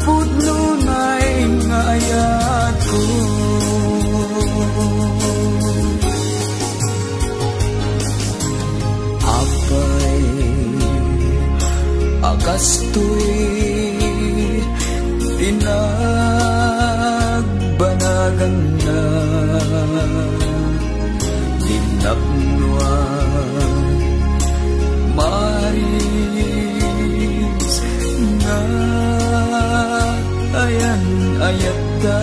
Napudno na ngayat ko. dinapnuan maris nga ayan ayat ka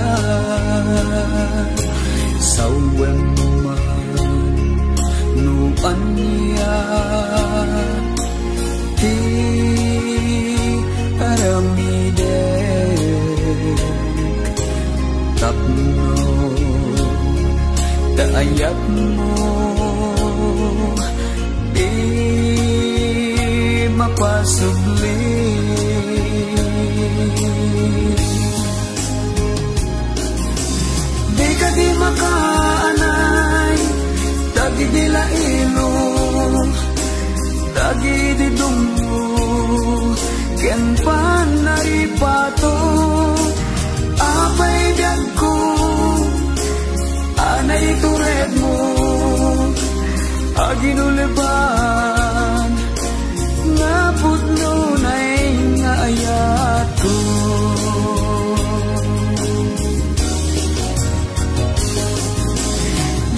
sawen man nuan niya ti aramide tapno taayat mo di mapasubli di ka di makaanay dagi di lailo dagi di dungo ken panaripato apay diag ko anay tured mo aginuliban nga putno na'y nga ayat ko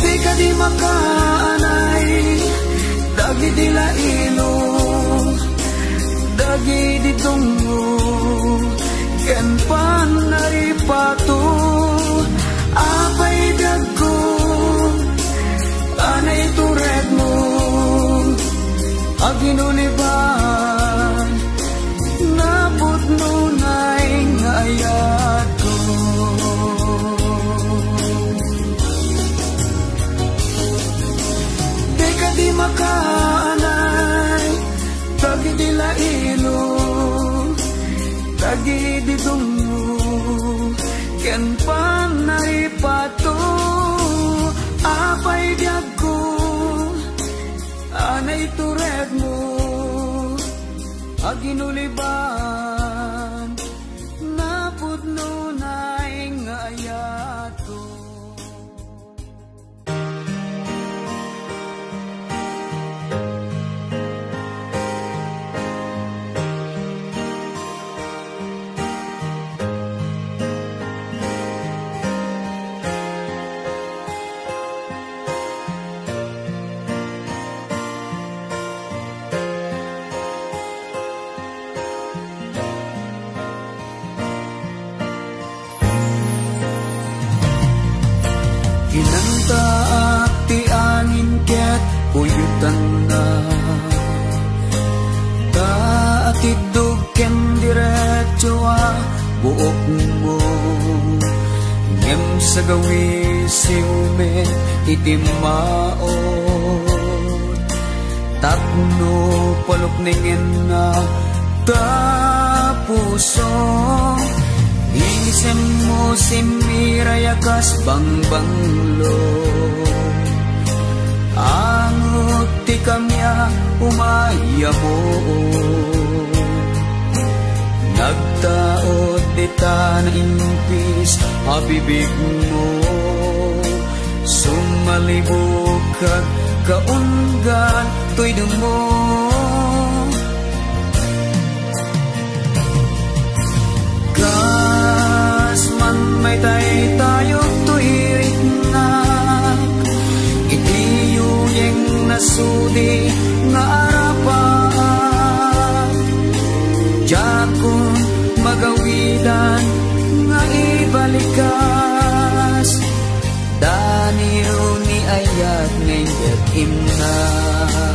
di ka di makaanay dagi di lailo dagi di tungo ken panaripato apay diag ko anay tured mo aginuliban naputno na'y nga ayat ko di ka di makaanay dagi di lailo dagi di dungo ken panaripato apay diag ko anay tured mo aginuliban naputno na'y nga ayat ko Kinanta ti angin ket puyutan na taatidog ken diretso buok mo ngem sa gawi siumen itimaot tapno palukningen na tapusong isem mo simirayakas bangbanglo angot ti kamya umaya mo nagtaot dita na impis abibig mo sumalibog kag kaunggan to'y dumo may tay tayo tuirik na itiyuyeng nasudi nga arapan jakon magawidan nga ibalikas daniyo ni ayat ngayon imnas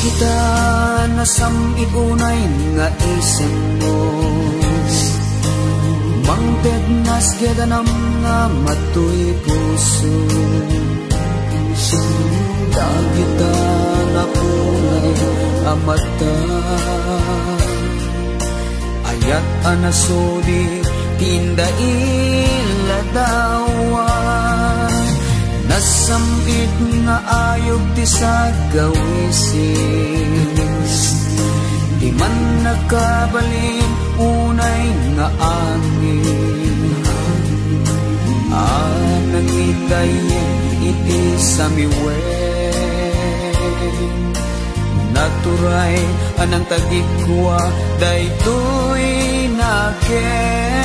kita nasamit unay nga isem mo mangped nas gedanam nga matuy puso dagita napunay amata ayat anasodi tinda iladawan nasambit nga ayog ti sa gawisis di man nakabalin unay nga angin nangitayin iti samiwen naturay anang tagikwa daytoy naken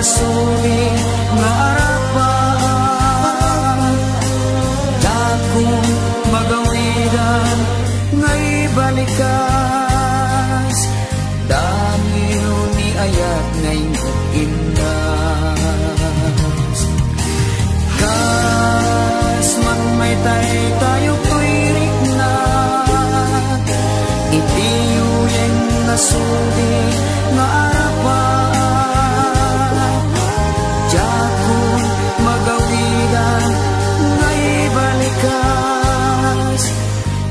nasuli nga arapan, dakong magawidan ngay balikas, daniyo ni ayat ngay imnas. Kas man may tayo tuwirik na, itiyuyeng nasuli nga arapan, jakong magawidan ngay balikas,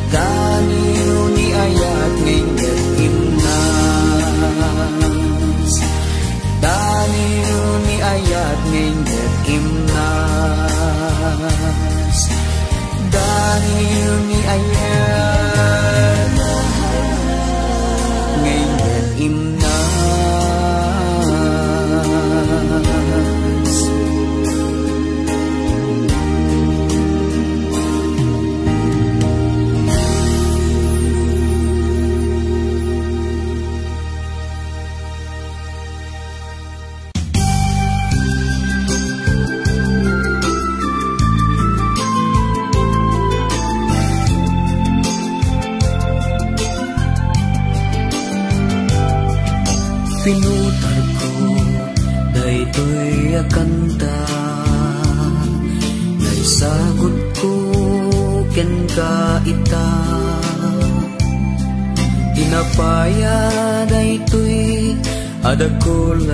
daniyo ni ayat ngay imnas, daniyo ni ayat ngay imnas, daniyo ni ayat ngay imnas. Pinutar ko daytoy akanta, naisagot ko ken ka ita, tinapaya daytoy adakulam,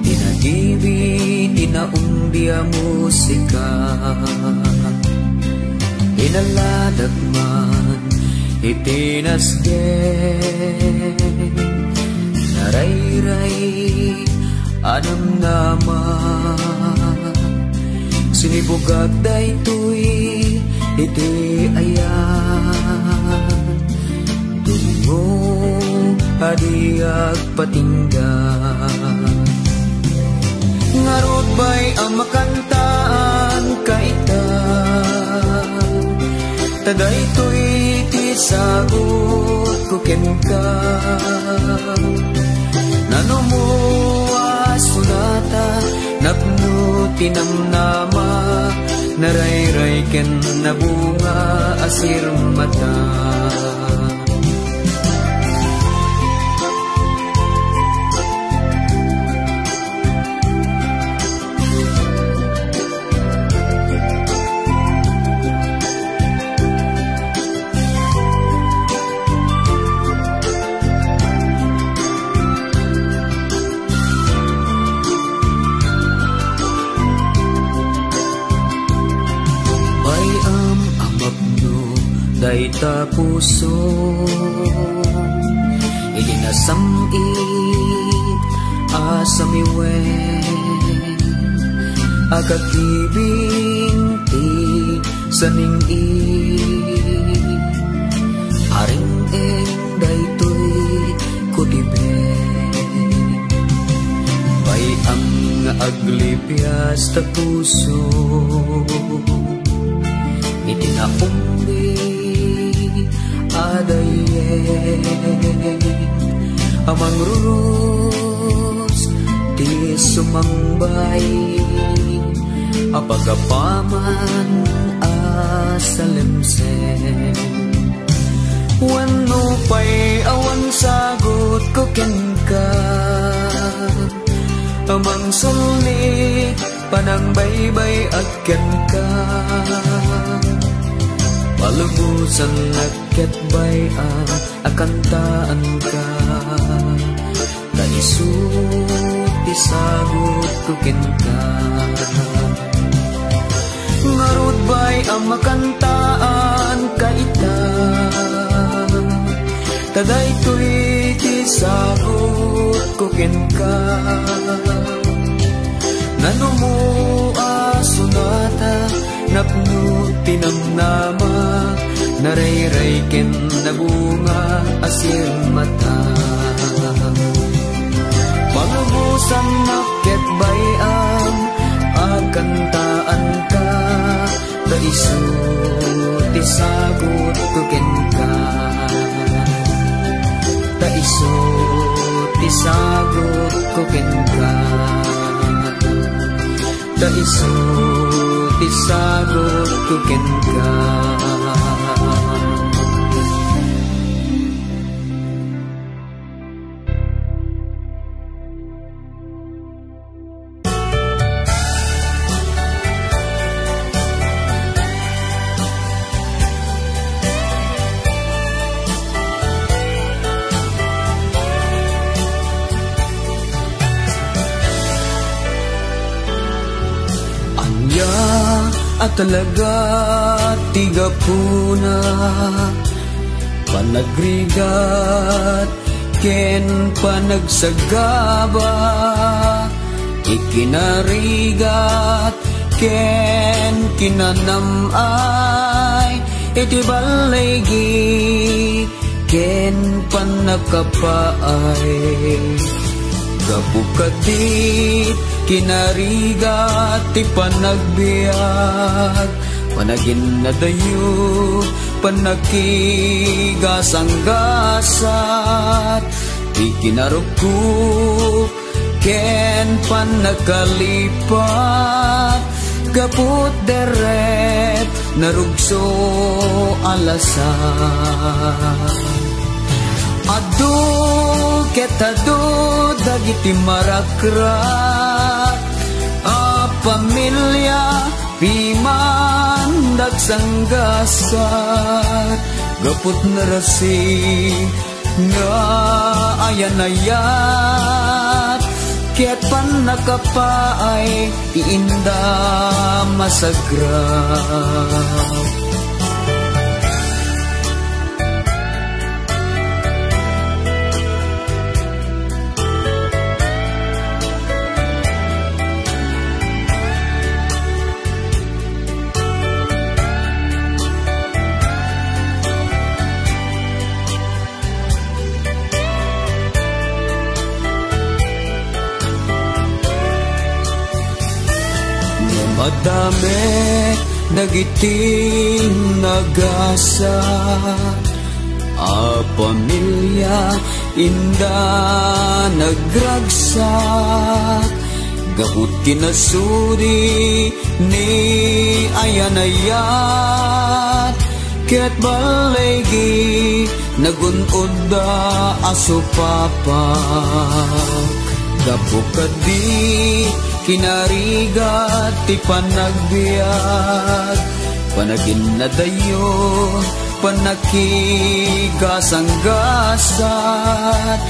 tinagibi tinaumbia musika, inaladag man itinasgen, narayray anam naman, sinibugag daytoy iti ayan, dungo adiag patinggan, ngarod bay ang makantaan kaita, tadaytoy ti sagot ko ken ka, nanumuwa sunata napno tinamnama, narayray ken nabunga asir mata. Dayta puso ilinasambit asamiwen, agakibing ti saningin, aring eng daytoy kutiben, bayam nga aglipyas ta puso, itinaumbi adayeng amang rurus ti sumangbay, apagapaman asalemsen, wano pa'y awan sagot ko ken ka, amang sulit panang baybay agken ka, palubusan agket bayan akantaan ka, naisut isagot ko ken ka, ngarud bay ang makantaan kaita, tadaytoy ti sagot ko ken ka, nanumuwa sunata napno tinamnama, narayray ken nabunga asir mata, palubusan naket bayam akantaan ka, taisut isagot ko ken ka, taisut isagot ko ken ta isu ti sarot ko ken ka. At talaga tiga puna panagrigat ken panagsagaba ikinarigat ken kinanamay iti balaygi ken panakapaay gabukadit kinarigat ti panagbiag panagin na dayo panakigasanggasat ti kinarukuk ken panagkalipat gaput deret narugso alasan adu ketado dagiti marakrat a pamilya piman dagsanggasat gaput narasi nga ayan-ayat ket panakapaay ti inda masagrap. Madami nagiting nagasa a pamilya inda nagragsak gaput kinasuri ni ayan-ayat ket balaygi nagunod da asupapak gapukadi kinarigat ti panagbiag panagin na dayo panakigasanggasat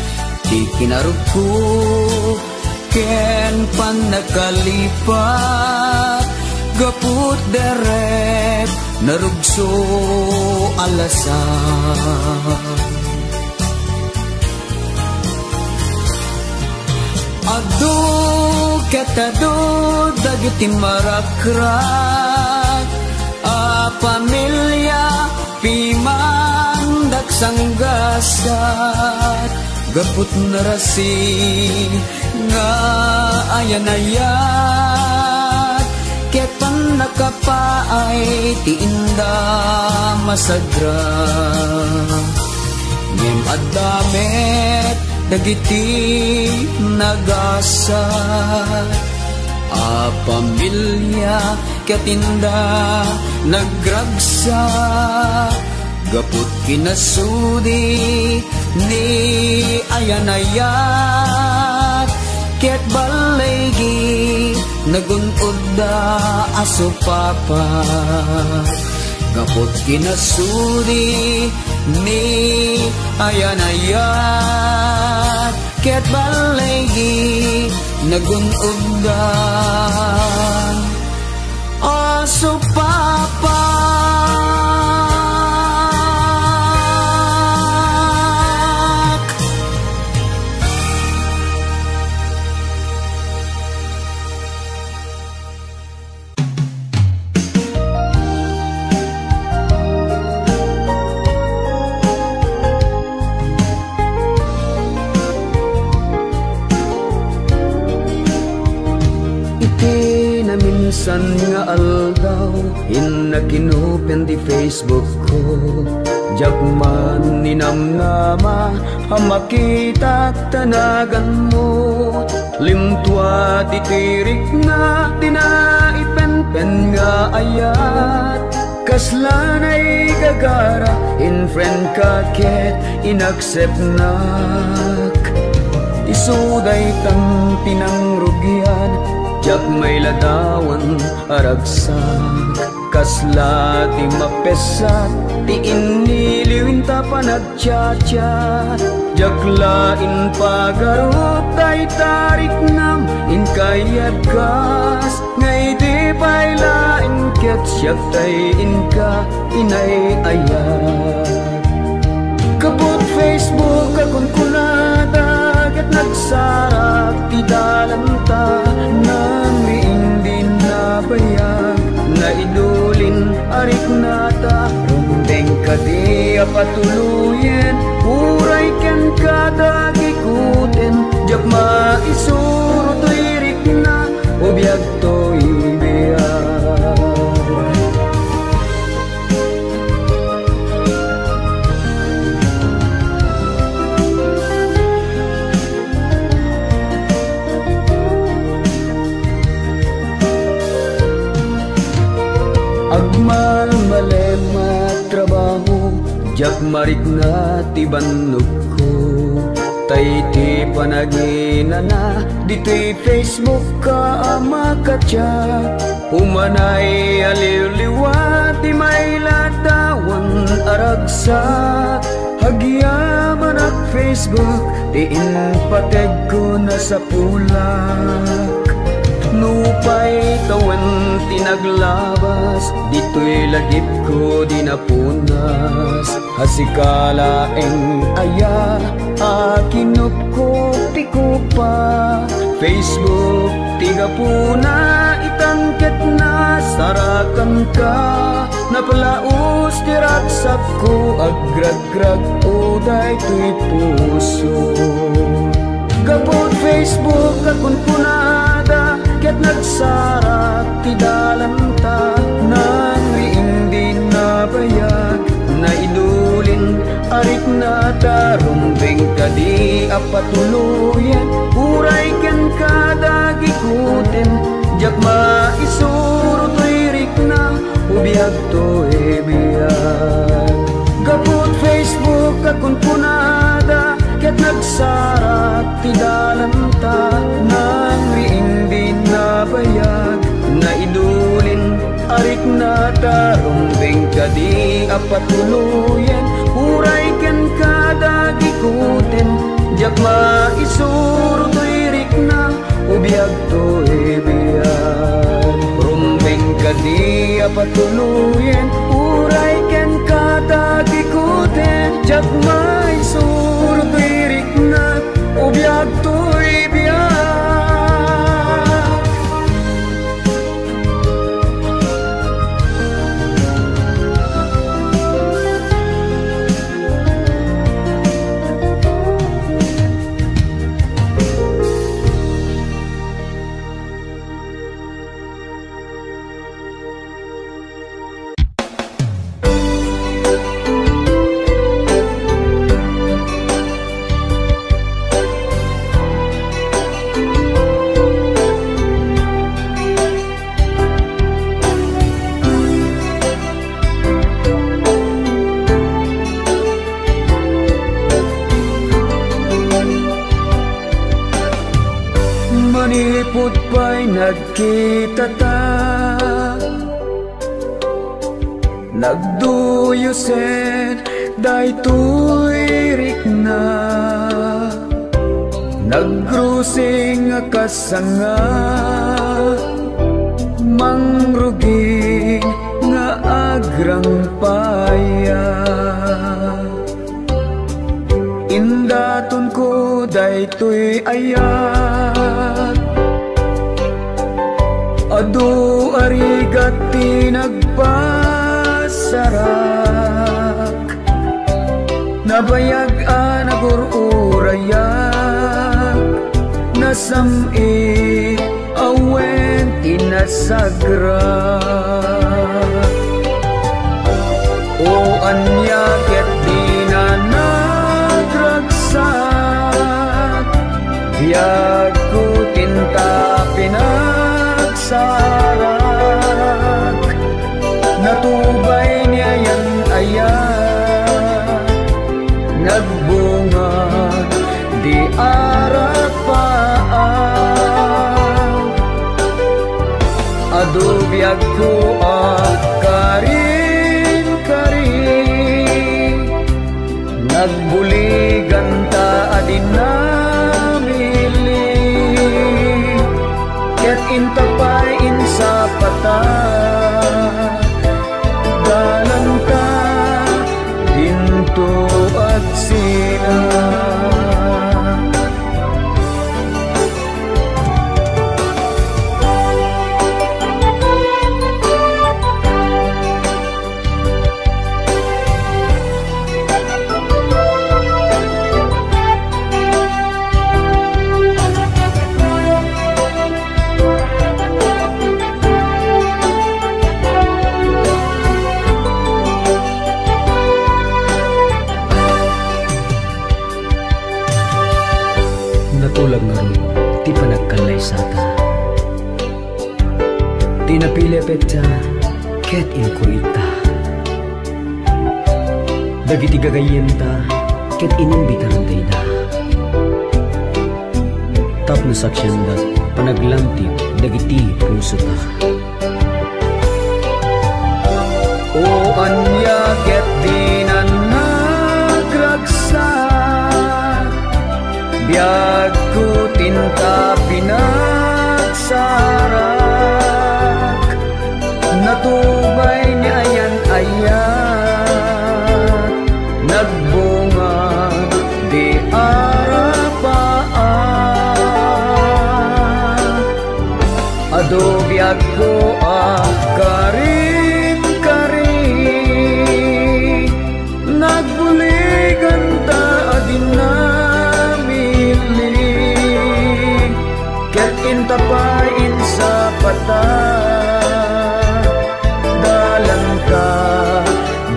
ti kinarukuk ken panagkalipat gaput deret narugso alasan adu ketado dagiti marakrat a pamilya piman dagsanggasat gaput narasi nga ayan-ayat ket panakapaay ti inda masagrap ngem addamet dagiti nagasat a pamilya katinda nagragsak gaput kinasudi ni ayan-ayat ket balaygi nagunod da asupapat gaput kinasudi ni ayan-ayat ket balaygi nagunod da asupapak. Minsan nga aldaw inakinupen di Facebook ko jagman ninamnama makita tanagan mo limtua titirik na bayat. Kaslanay gagara, in friend ka ket inaccept nak. Isuday tang pinangrugyan, jak may ladawan aragsak. Kasla ti mapesat, ti iniliwin ta panagchat-chat. Jak lain pagarup tay tarik nam, in kayat kas. Ngay di pa'y lain ket siyak tay in ka inay ayat. Kabut Facebook akon kunada, ket nagsarap ti dalam ta. Nang riindin na bayag, na idulin arik nata. Rumbeng ka di apatuluyen, uray ken kada gikuten. Jak maisuro to'y rik na, ubiyag to'y biyag. Agmal malema trabaho, jak marik na ti bandog ko. Tay ti panagina na, dito'y Facebook ka makatsak. Humanay aliw-liwa, ti may ladawan aragsak. Hagyaman ak Facebook, ti inpateg ko na sa pulak. Nupay tawan tinaglabas, dito'y lagip ko di napunas. Hasikalaeng aya, akinup ko tiko pa. Facebook tiga puna, itangket na sarakan ka. Napalaos tiraksak ko, agrag-grag uday to'y puso. Gabot Facebook akon punada, ket nagsarap ti dalam ta. Nang riindin na bayag, na idulin arik nata. Rumbeng ka di apatuluyan, uray ken kada gikuten. Jak maisuro to'y rik na, ubiyag to'y biyag. Gabot Facebook akon punada, ket nagsarap ti dalam ta. Nang riindin na bayag, na idulin arik nata. Rumbeng ka di apatuluyan, uray ken kada gikuten. Jak maisuro to'y rik na, ubiyag to'y biyag. Rumbeng ka di apatuluyan, uray ken kada gikuten. Jak maisuro to'y rik na, ubiyag to'y biyag. Manipot pa'y nagkita ta, nagduyusen daytoy rik na. Nagrusing kasanga, mangruging nga agrang paya. Indaton ko daytoy ayat, adu arigat tinagpasarak. Nabayag nagururayak, nasami awen tinasagra. O anya ket di na nagragsak, biyag ko tinta pinagsarak. adu biag ko karin-karin, nagbuligan ta adin namili, ket intapay insa pata, dalan ta dinto at sina. Natulag nga ron, ti pa nagkalay sa ta. Ti napili petsa, ket inkurita. Dagiti gagayen ta, ket inimbitaran tayo da. Tap na saksyan da, panaglantik, dagiti puso ta. O anya ket di na nagragsak, biag ko tinta pinagsarak, natubay ni ayan-ayan, nagbunga di arapaan. Ado biag ko karin-karin, nagbuligan ta adin namili, ket intapay insa pata, dalan ka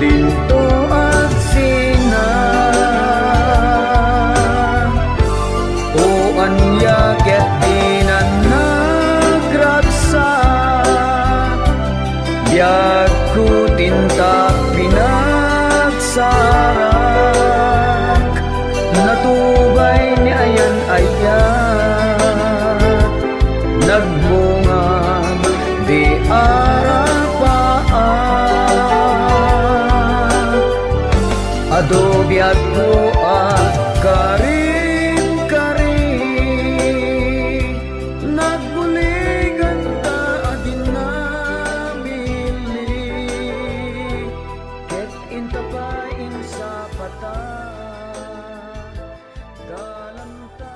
dinto at sina. O anya ket di na nagragsak, biag ko tinta pinagsarak, natubay ni ayan-ayan, nagbunga di arapaan. Ado biag ko karin-karin, nagbuligan ta adin namili, ket intapay insa pata, dalan ta.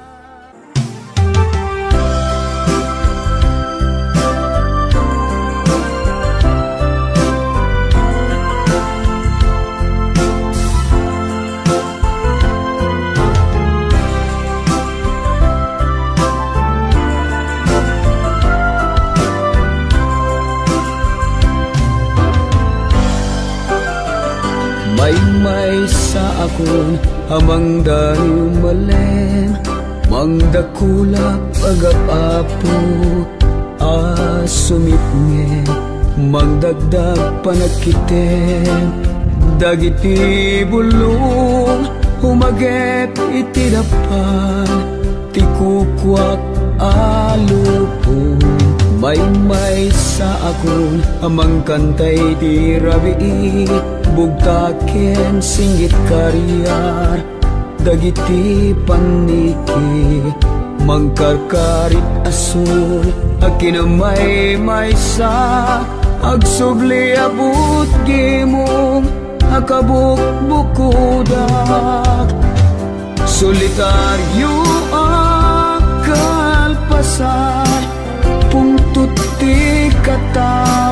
May sa akon amang dahil malen, mangdakulap agapapo asumipnge, mangdagdag panagkiten, dagiti bulong humagep iti dapan, ti kukwak alupong. May sa akon amang kantay ti rabii, bugtaken singgit karyar, dagiti paniki, mangkarkarit asul, akinamay sa agsubli abut gimong akabukbukudak, solitaryo akalpasar, pungtut ti katawan,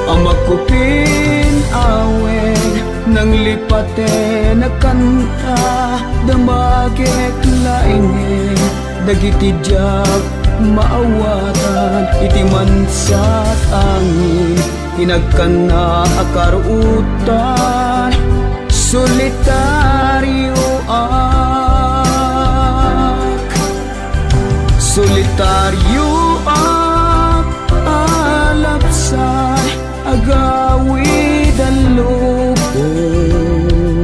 amakupin awen nang lipate na kanta, damagek lainge dagiti diag maawatan, iti mansat angin hinagkana akarutan, solitaryo solitaryo alapsan, agawid ang lubong,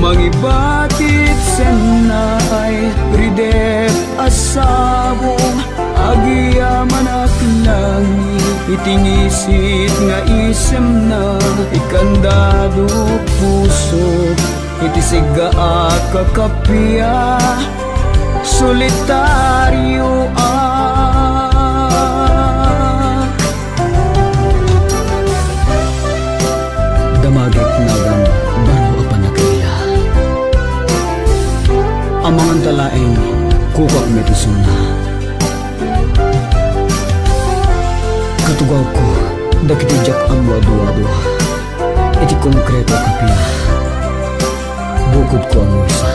mangibatid senay ridep asa sabong agiyaman at langit. Itingisit nga isem na ikandado puso. Itisiga at kakapya solitaryo damagit nagam baro apa nakila. Amangan talaeng kukak metisuna. Katugaw ko dagitijak ang wadu-wadu. Iti konkreto kapila bukod ko ang isa.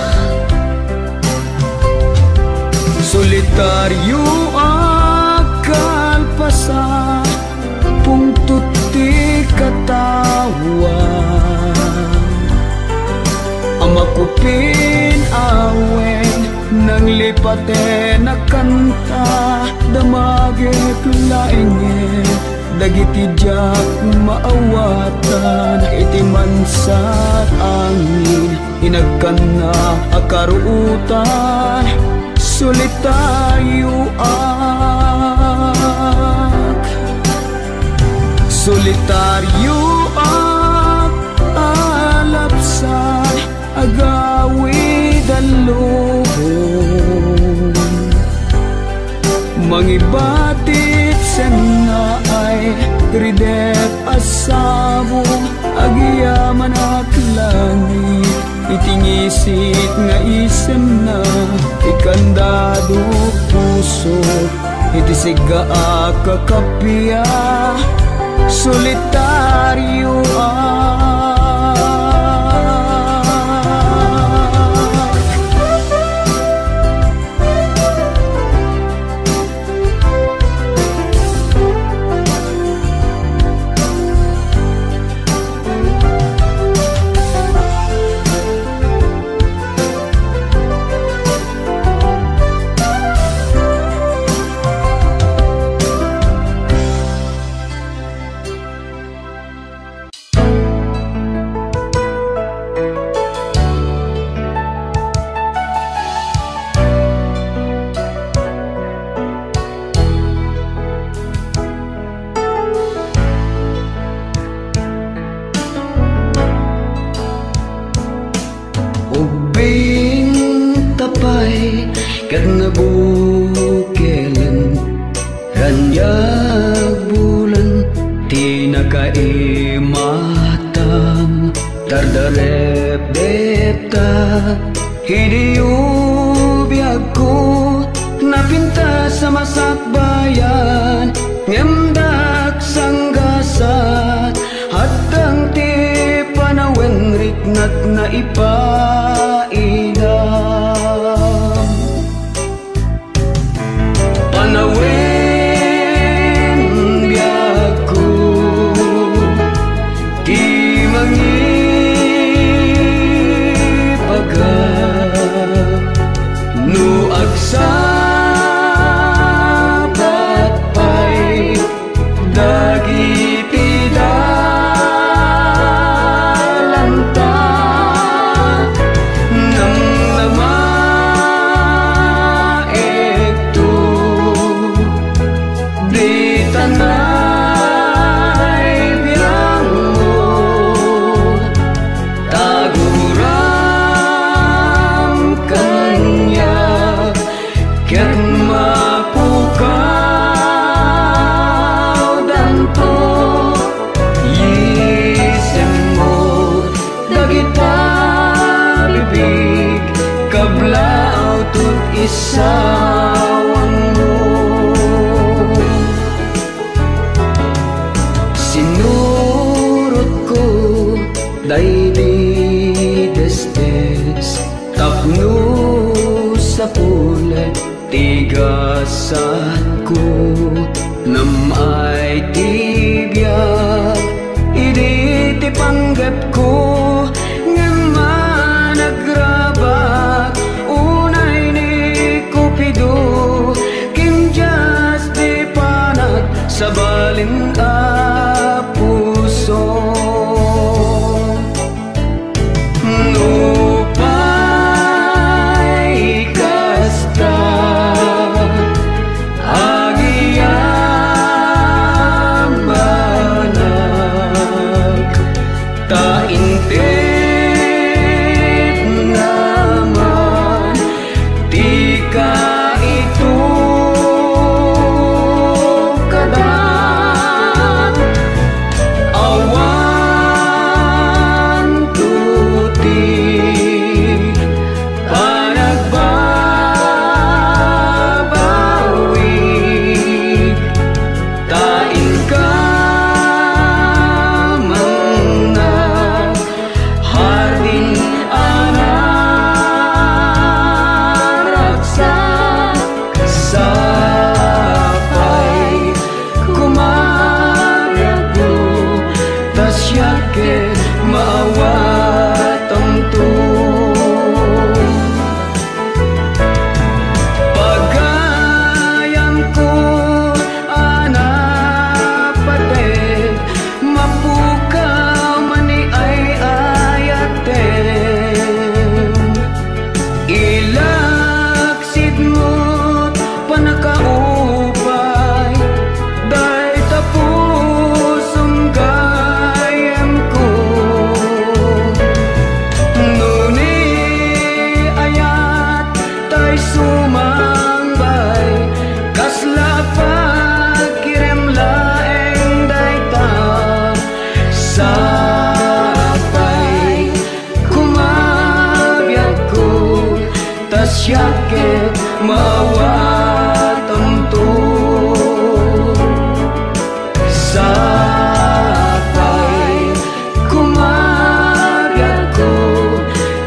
Solitaryo akal pasa pungtut ti katawa. Amakupin awen nang lipate na kanta. Damagit lainget dagiti jak maawatan. Iti mansat angin inagkan na akaruutan. Solitaryo solitaryo ak alapsan agawi dalubong. Mangibatit sen nga ay kridet asabong agiyaman at langit. Itingisit nga isem na ikandado puso. Itisiga a kakapya solitaryo kat nabukelan ranyag bulan ti nakaimatang tardarep depta hidiyubiyag ko napinta sa masakbayan ngemdak sanggasat hatang ti panawen riknat na ipaidam. Sabat pa'y dagiti dalanta nang namaekto di tanay biyang mo taguram kanya ket mapukaw danto yisem mo dagita bibig kablaw tut isawang mo sinurot ko daydi desdes tapno sa pulet tigasat ko namay tibiyag iditi panggap ko nga nagrabat unay ni Cupido kimjas di panag sa balin a puso. maawat ang to. Sakay kumarya ko,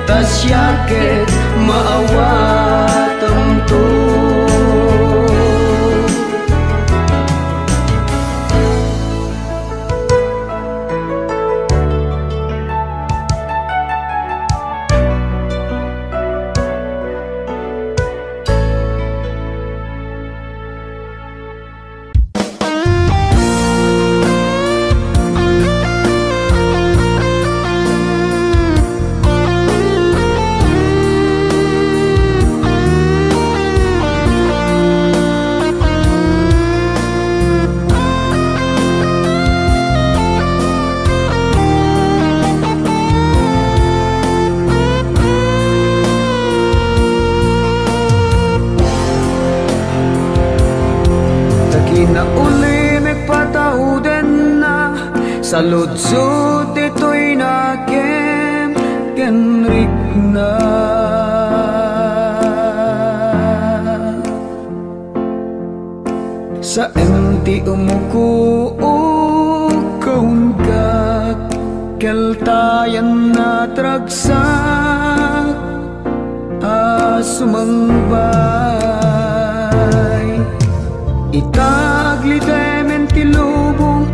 tas yakit maawat ang to. Kinauli nagpatauden na sa lutsut ito'y nakem kenrik na. Sa enti umuko kaun ka keltayan na tragsak sumangbay. Itaglitem tilubong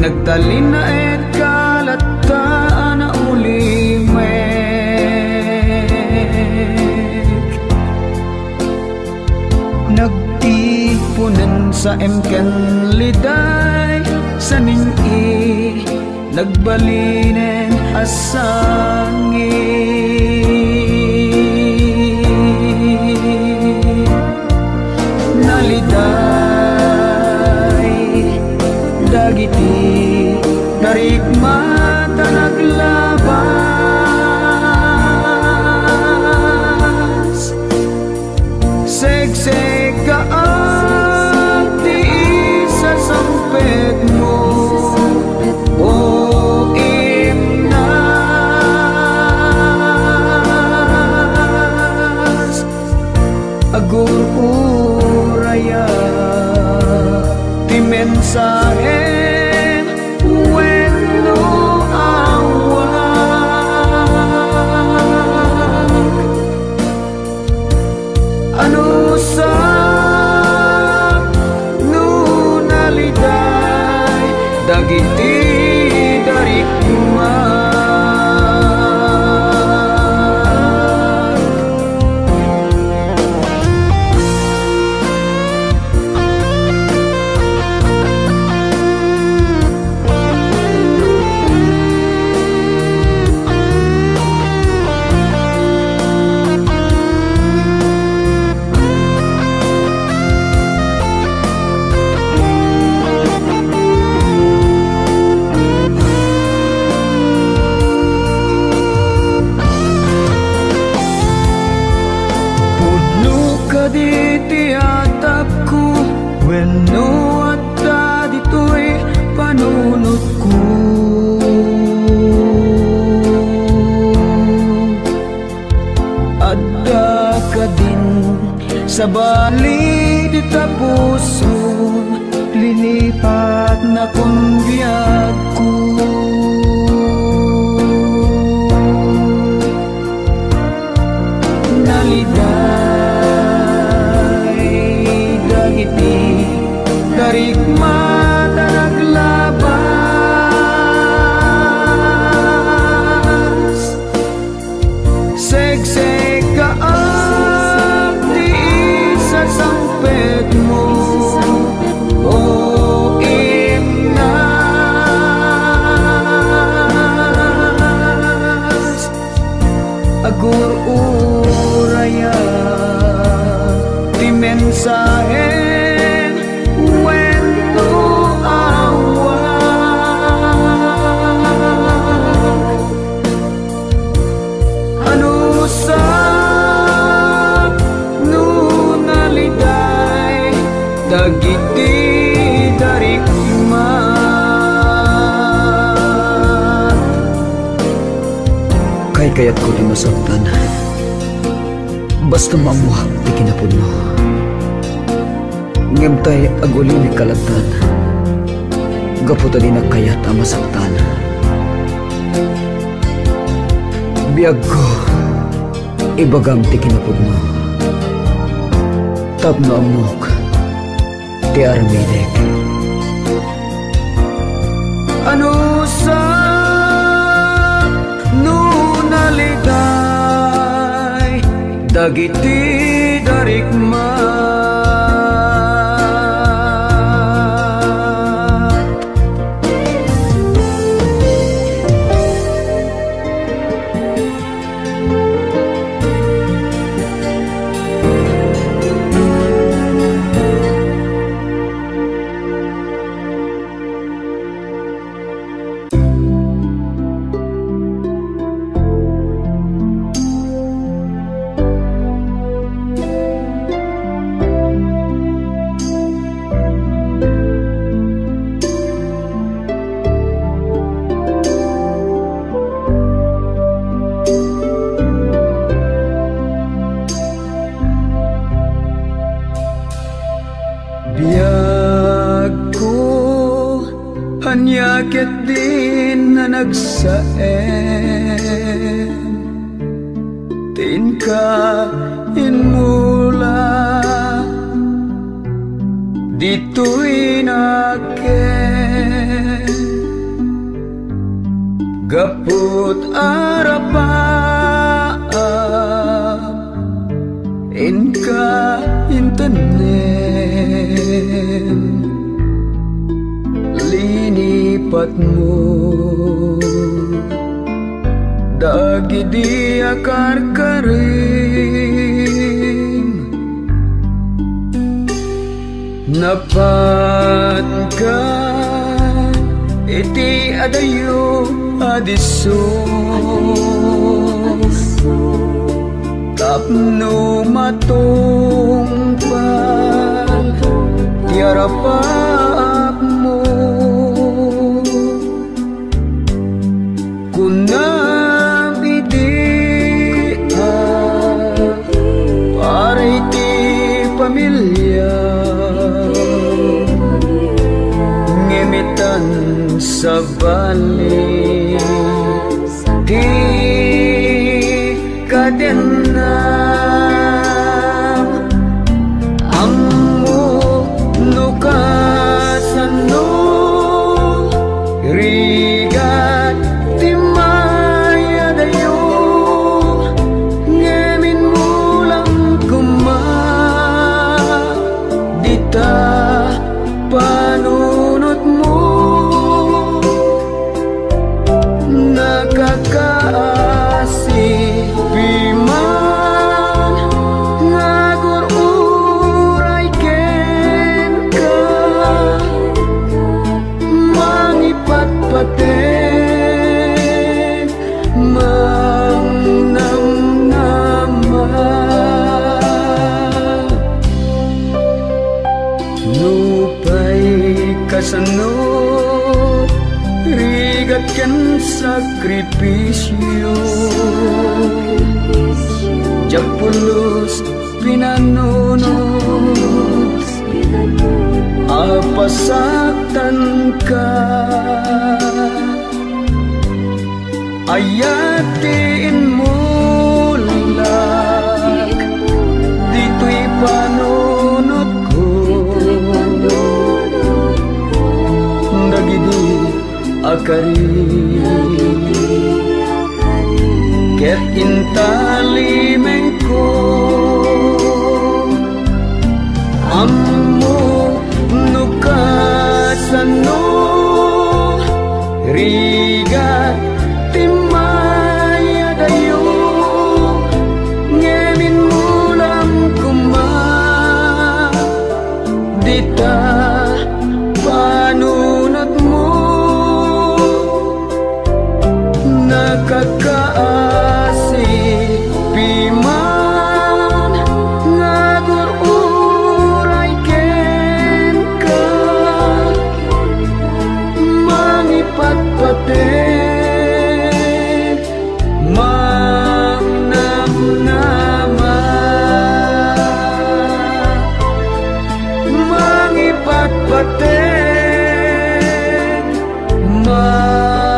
nagtalin na et kalataan na ulimek. Nagtipunan sa emken liday sa ning-i nagbalinen asangin. Naliday dagiti narikmata naglabas. Segseg ka at tiis sa sampet mo, o imnas agur-uraya ti mensahe wenno awak. Ano sa nunaliday dagiti darikma. Kaditi atap ko wenno at dito'y panunot ko. Adda ka din sa bali di tapuso, lilipat na kung biyag ko. Darikmata naglabas. Segseg ka at tiis sa sampet mo, o imnas agur-uraya ti mensahe dagiti darikma. Kay kayat ko di masaktan, basta mamuhak di kinapudno. Ngem tay aguli ni kalagtan, gaputa din kayat ang masaktan. Biyag ko, ibagam ti kinapudno. Tapno amok, ti armidek. Ano sa nunaligay, dagiti darikma. Biyag ko, hanyakit din na nagsaem. Tinka inmula, dito'y naken. Gaput arapaan, inka intanem. Linipat mo, dagi di akar-karim. Napan ka, iti adayo adiso. Tapno matungpal, tiarapap mo. Kunam idian, para iti pamilya. Ngemitan sa bali, di kadenam. Ammo nukasano, rigat timaya dayo. Ngemin mulang kuma, dita panunot mo. Nakakaasi piman, ngagur uray ken ka. Mangipatpaten, mangnamnama. Nupay kasano, rigat ken sakripisyo. Japulos pinanunos, apasaktan ka. Ayatiin mo lang, dito'y panunot ko. Dagidi akari, ket intalimeng ko. Ammo nukasano, rigat timaya dayo. Ngemin mulam kuma, dita panunot mo. Nakakaasi piman, ngagur uray ken ka. Mangipatpaten, mangnamnama. pateng manamnama.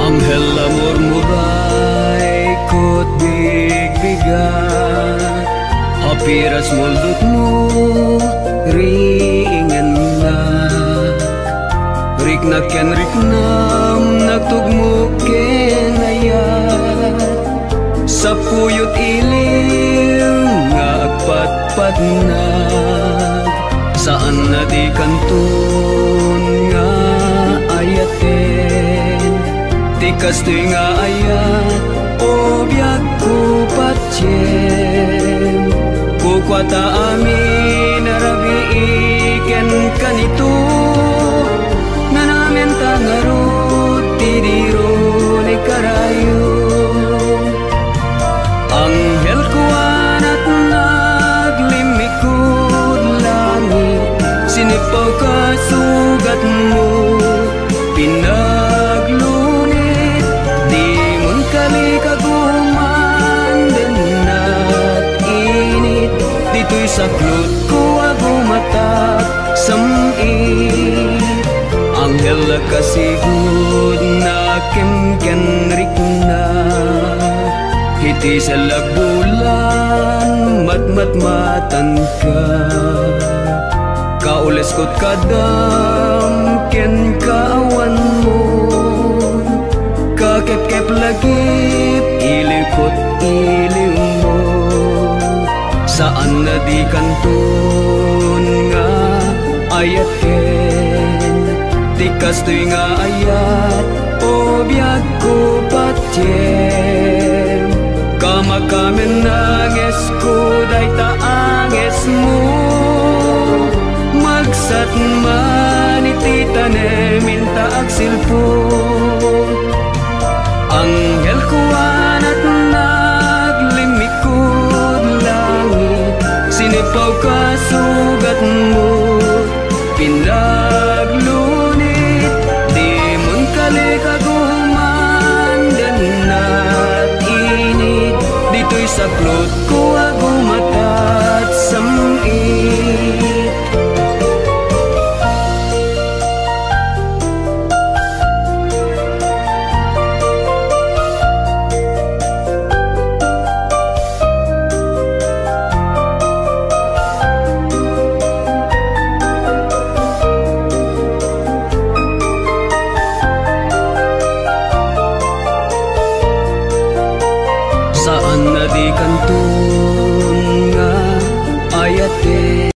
Anghel amor muray kot bigbigat, hapiras muldot mo ringen na. Riknak ken riknam nagtugmo ken ayat, sa puyot iliw nga agpatpat na. Saan na di kanton nga ayaten, tikas to'y nga ayat o biyag ko patyen. Kukwata amin arabi iken kanito, nga namin tangarot tidiro ni karayo. Anghel ko anat naglimikod langit, sinipaw ka sugat mo pinaglunit. Di mon kali kagumandan at init, dito'y saklot ko agumatak samit. Anghel kasigud na ken-kenrik na, hiti sa lagbulan matmatmatan ka. Kaules ko't kadam ken kaawan mo, kakep-kep lagip ilikot iliw mo. Saan na di kanton nga ayaten, tikas to'y nga ayat o biyag ko patyen. Kamakamen nanges ko day taanges mo, magsat manititane minta agsilpo. Anghel ko anat naglimikod langit, sinipaw ka sugat mo pinaglunit. Di mon kali kagumandan at init, dito'y saklot ko agumatat samit. Saan na di kanton nga ayaten.